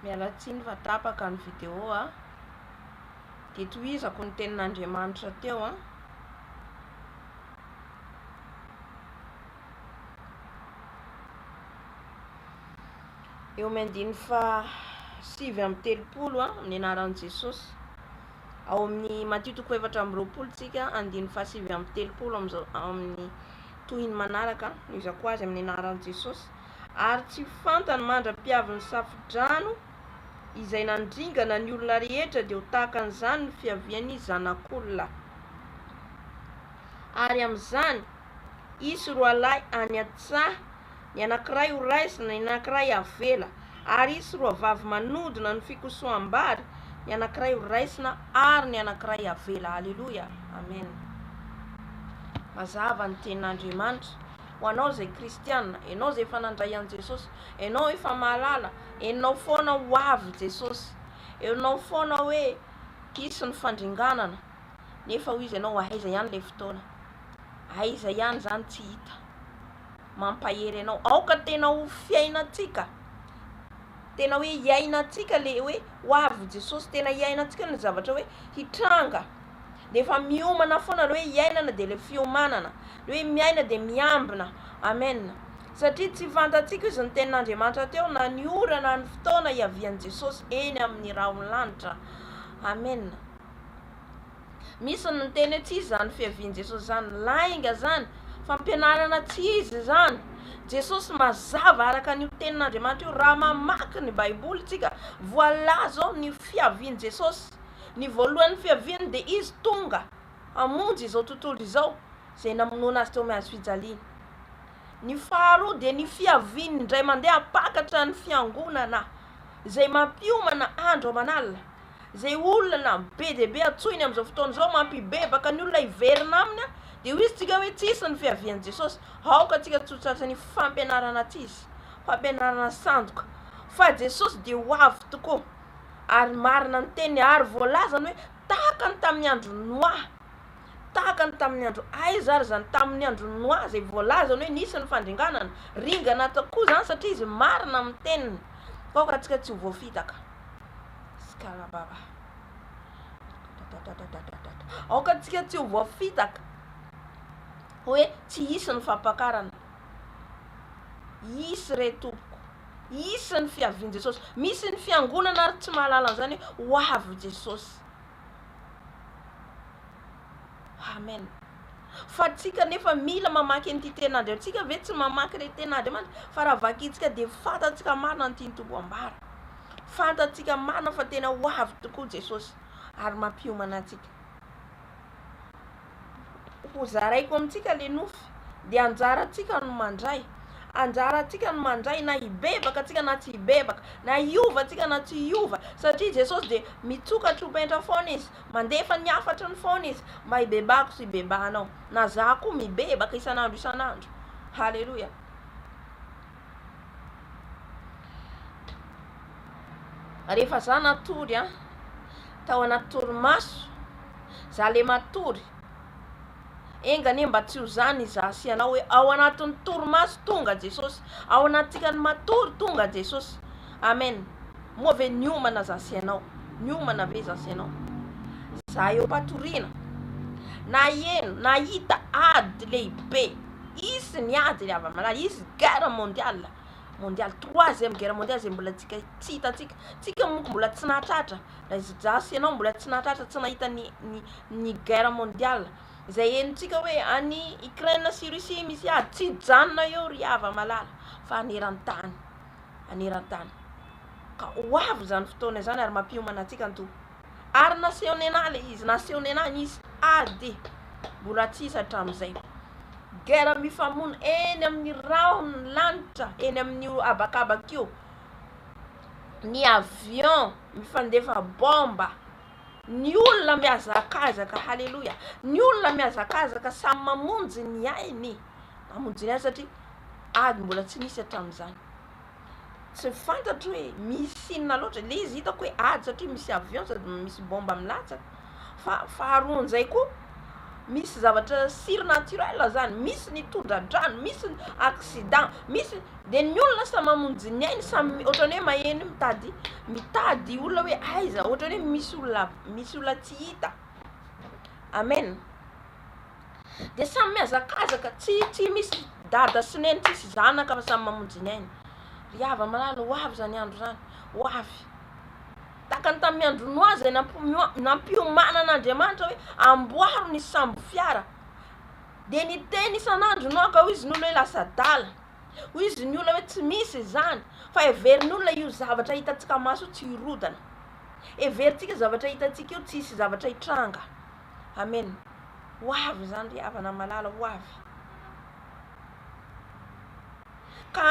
Mialatsiny fa tapaka ny vidéo de tohizako ny tenin'Andriamanitra teo eo amin'ny 7:30 amin'ny anaran'i Jesosy ao amin'ny Matthieu 4:20 tsika 7:30 amin'ny tohiny manaraka izako azy amin'ny anaran'i Jesosy ary tsy fantany mandra-piavin'ny safidrano izay nandringana ny olona rehetra dia ho tahaka an'izany ny fiaviany zanak'olona. Ary amin'izany isy roa lahy any an-tsaha, ny anankiray ho raisina, ny anankiray avela, ary isy roa vavy manodina ny fikosoam-bary, ny anankiray ho raisina ary ny anankiray avela. Haleluya, amen. Mazava ny tenin'Andriamanitra ho anao zay kristiana, enao zay efa nandray an'i Jesosy, enao efa mahalala, enao foana ho avy Jesosy, enao foana hoe hisy ny fandringanana, nefa ho izy enao aiza ihany le fotoana, aiza ihany zany tsy hita mampahery enao. Aoka tena ho fiainatsika, tena hoe hiainatsika le hoe ho avy Jesosy, tena hiainatsika ny zavatra hoe hitranga, nefa miomana foana le hoe hiainana de le fiomanana, le hoe miaina de miambina. Amen. Satria tsy fantatsika izy ny tenin'Andriamanitra teo na ny ora na ny fotoana hiavian'i Jesosy eny amin'ny rahonlanitra. Amen. Misy ny teny tsy izy zany fiavian'i Jesosy zany lainga zany, fampianarana tsy izy zany. Jesosy mazava araka ny tenin'Andriamanitra io raha mamaky ny Baiboly tsika, voalaza ny fiavian'i Jesosy. Ny voalohany fiaviany de izy tonga hamonjy izao tontolo izao zay namonoana azy teo amin'ny hazo fijaliana. Ny faharoa de ny fiaviany indray mandeha apakatra ny fiangonana zay mampiomana andro aman'alina, zay olona be de be atsoiny amin'izao fotoana izao mampibebaka ny olona hiverina aminy de ho izy tsika hoe tsisy ny fiavian'i Jesosy. Aoka tsika tsotratra ny fampianarana tsisy, fampianarana sandoka fa Jesosy de ho avy tokoa. Ary marina ny teny ary voalaza ny hoe tahaka ny tamin'ny andro Noa, tahaka ny tamin'ny andro aiza ary zany tamin'ny andro Noa zay voalaza ny hoe nisy ny fandringanana, ringana tokoa zany satria izy marina amin'ny teniny. Aoka tsika tsy ho voafitaka. Skalababa. Aoka tsika tsy ho voafitaka hoe tsy hisy ny fampakarana, hisy re tompoko, hisy ny fiavian'i Jesosy, misy ny fiangonana ary tsy mahalala an'izany ho avy Jesosy. Amen. Fa tsika nefa mila mamaky an'ity tenin'Andriamanitra, tsika ve tsy mamaky re tenin'Andriamanitra, fa raha vakintsika de fantatsika marina ny tiany tombo ambara, fantatsika marina fa tena ho avy tokoa Jesosy ary mampiomana antsika. Ho zaraiko amintsika le nofy de anjaratsika no mandray, anjaratsika no mandray, na hibebaka tsika na tsy hibebaka, na hiova tsika na tsy hiova, satria Jesosy de mitsokatra ho pentra foana izy, mandefa ny afatra ny foana izy mba hibebako sy hibebahanao, na za koa mibebaka isan'andro isan'andro. Haleluya. Rehefa za natory tao anaty torimaso, za le matory engane mba tsy ho zany za sy anao hoe ao anatin'ny torimaso tonga Jesosy, ao anatsika ny matory tonga Jesosy. Amen. Moa ve niomana za sy anao, niomana ve za sy anao? Za eo patoriana na eno na hita ady lehibe, isy ny ady avy aman'ala, isy guerre mondiale, troisième guerre mondiale zay mbola tsika tsy hitatsika, tsika monko mbola tsy nahatratra, za sy anao mbola tsy nahatratra, tsy nahita ny guerre mondiale zay enitsika hoe any Ukraine sy Russie misy ady, tsy janona eo ry avy amalala fa aneran-tany, aneran-tany. Ka ho avy zany fotoana zany ary mampiomana antsika ny tompo. Ary naseho ny anahy le izy, naseho ny anahy nisy ady mbola tsisy hatramin'izay, guerre mifamono eny amin'ny rahon'ny lanitra, eny amin'ny abakabaka io, ny avion mifandefa bomba, ny olona mihazakazaka. Haleluya. Ny olona mihazakazaka samy mamonjy ny ainy, mamonjy ny ainy satria ady mbola tsy nisy hatramin'izany. Tsy fantatro hoe misy inona loatra, le izy hitako hoe ady satria misy avion sady misy bomba milatsaka. Fa faharoan'izay koa misy zavatra surnaturel zany, misy ny tondra-drano, misy ny accident, misy de ny olona samy mamonjy ny ainy, samy ohatrany hoe maheno mitady olona hoe aiza, ohatrany hoe misy olona tsy hita. Amen. De samy miazakazaka, tsy misy dada sy neny, tsisy zanaka fa samy mamonjy ny ainy. Ry hava malala, ho avy zany andro zany, ho avy. Takany tamin'ny andro noa zay nampiomanan'Andriamanitra hoe amboaro ny sambo fiara, de niteny isan'andro noa ka ho izy ny olona hoe lasa dala, ho izy ny olona hoe tsy misy zany, fa heverin'ny olona io zavatra hitantsika maso tsy hirodana, heverintsika zavatra hitantsika io tsisy zavatra hitranga. Amen. Ho avy zany ry havana malala, ho avy. Ka